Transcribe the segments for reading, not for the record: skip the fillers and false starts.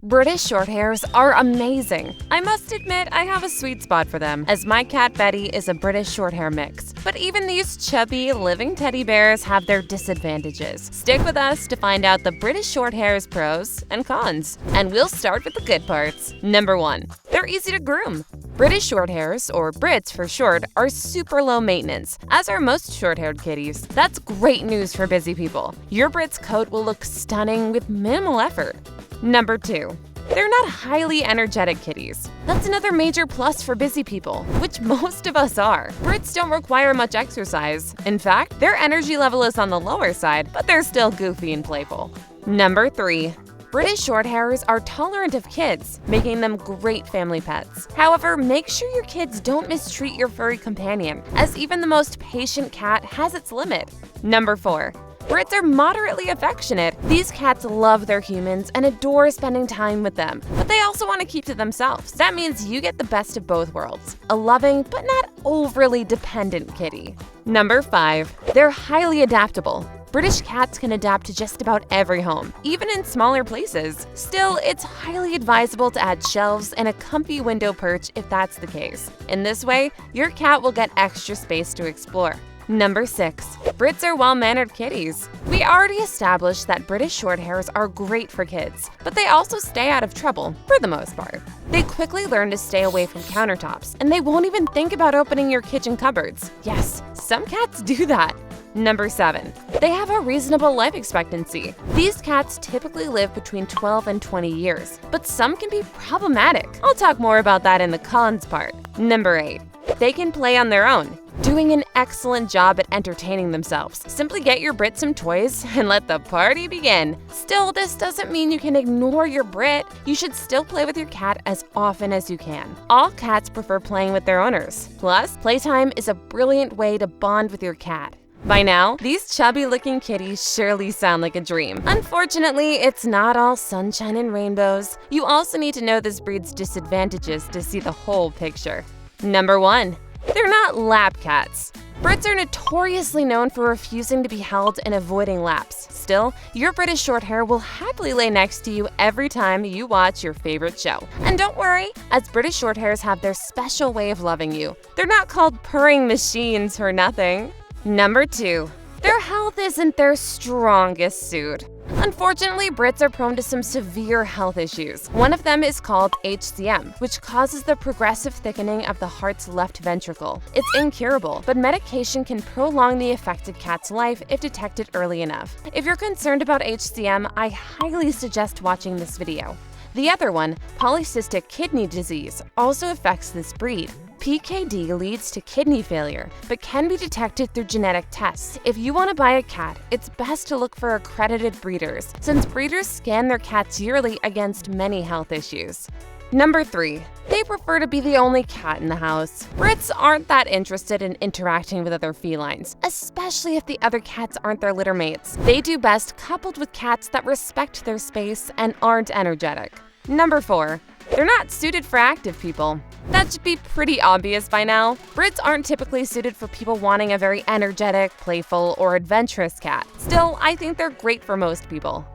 British Shorthairs are amazing. I must admit I have a sweet spot for them, as my cat Betty is a British Shorthair mix. But even these chubby, living teddy bears have their disadvantages. Stick with us to find out the British Shorthair's pros and cons. And we'll start with the good parts. Number 1. They're easy to groom. British Shorthairs, or Brits for short, are super low maintenance, as are most short-haired kitties. That's great news for busy people. Your Brit's coat will look stunning with minimal effort. Number 2. They're not highly energetic kitties. That's another major plus for busy people, which most of us are. Brits don't require much exercise. In fact, their energy level is on the lower side, but they're still goofy and playful. Number 3. British Shorthairs are tolerant of kids, making them great family pets. However, make sure your kids don't mistreat your furry companion, as even the most patient cat has its limit. Number 4. Brits are moderately affectionate. These cats love their humans and adore spending time with them, but they also want to keep to themselves. That means you get the best of both worlds, a loving but not overly dependent kitty. Number 5. They're highly adaptable. British cats can adapt to just about every home, even in smaller places. Still, it's highly advisable to add shelves and a comfy window perch if that's the case. In this way, your cat will get extra space to explore. Number 6. Brits are well-mannered kitties. We already established that British Shorthairs are great for kids, but they also stay out of trouble, for the most part. They quickly learn to stay away from countertops, and they won't even think about opening your kitchen cupboards. Yes, some cats do that. Number 7. They have a reasonable life expectancy. These cats typically live between 12 and 20 years, but some can be problematic. I'll talk more about that in the cons part. Number 8. They can play on their own, doing an excellent job at entertaining themselves. Simply get your Brit some toys and let the party begin. Still, this doesn't mean you can ignore your Brit. You should still play with your cat as often as you can. All cats prefer playing with their owners. Plus, playtime is a brilliant way to bond with your cat. By now, these chubby-looking kitties surely sound like a dream. Unfortunately, it's not all sunshine and rainbows. You also need to know this breed's disadvantages to see the whole picture. Number 1. They're not lap cats. Brits are notoriously known for refusing to be held and avoiding laps. Still, your British Shorthair will happily lay next to you every time you watch your favorite show. And don't worry, as British Shorthairs have their special way of loving you. They're not called purring machines for nothing. Number 2. Their health isn't their strongest suit. Unfortunately, Brits are prone to some severe health issues. One of them is called 𝐜𝐴𝐴, which causes the progressive thickening of the heart's left ventricle. It's incurable, but medication can prolong the affected cat's life if detected early enough. If you're concerned about 𝐜𝐴𝐴, I highly suggest watching this video. The other one, polycystic kidney disease, also affects this breed. PKD leads to kidney failure, but can be detected through genetic tests. If you want to buy a cat, it's best to look for accredited breeders, since breeders scan their cats yearly against many health issues. Number 3. They prefer to be the only cat in the house. Brits aren't that interested in interacting with other felines, especially if the other cats aren't their litter mates. They do best coupled with cats that respect their space and aren't energetic. Number 4. They're not suited for active people. That should be pretty obvious by now. Brits aren't typically suited for people wanting a very energetic, playful, or adventurous cat. Still, I think they're great for most people.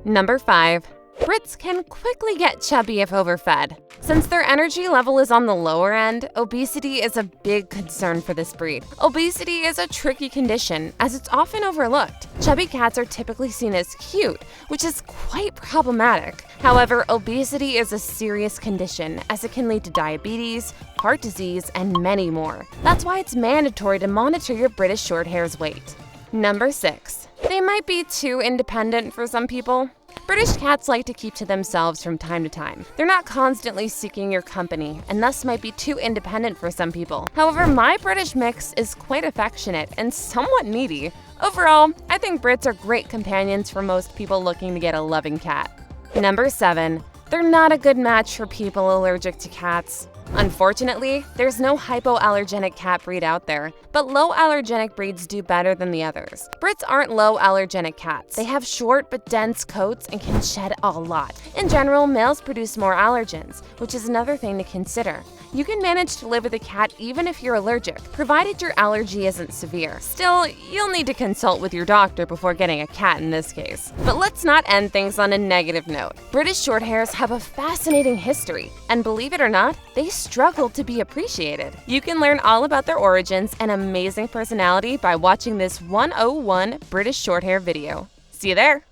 Number 5. Brits can quickly get chubby if overfed. Since their energy level is on the lower end, obesity is a big concern for this breed. Obesity is a tricky condition, as it's often overlooked. Chubby cats are typically seen as cute, which is quite problematic. However, obesity is a serious condition, as it can lead to diabetes, heart disease, and many more. That's why it's mandatory to monitor your British Shorthair's weight. Number 6. They might be too independent for some people. British cats like to keep to themselves from time to time. They're not constantly seeking your company, and thus might be too independent for some people. However, my British mix is quite affectionate and somewhat needy. Overall, I think Brits are great companions for most people looking to get a loving cat. Number 7. They're not a good match for people allergic to cats. Unfortunately, there's no hypoallergenic cat breed out there, but low allergenic breeds do better than the others. Brits aren't low allergenic cats. They have short but dense coats and can shed a lot. In general, males produce more allergens, which is another thing to consider. You can manage to live with a cat even if you're allergic, provided your allergy isn't severe. Still, you'll need to consult with your doctor before getting a cat in this case. But let's not end things on a negative note. British Shorthairs have a fascinating history, and believe it or not, they struggle to be appreciated. You can learn all about their origins and amazing personality by watching this 101 British Shorthair video. See you there!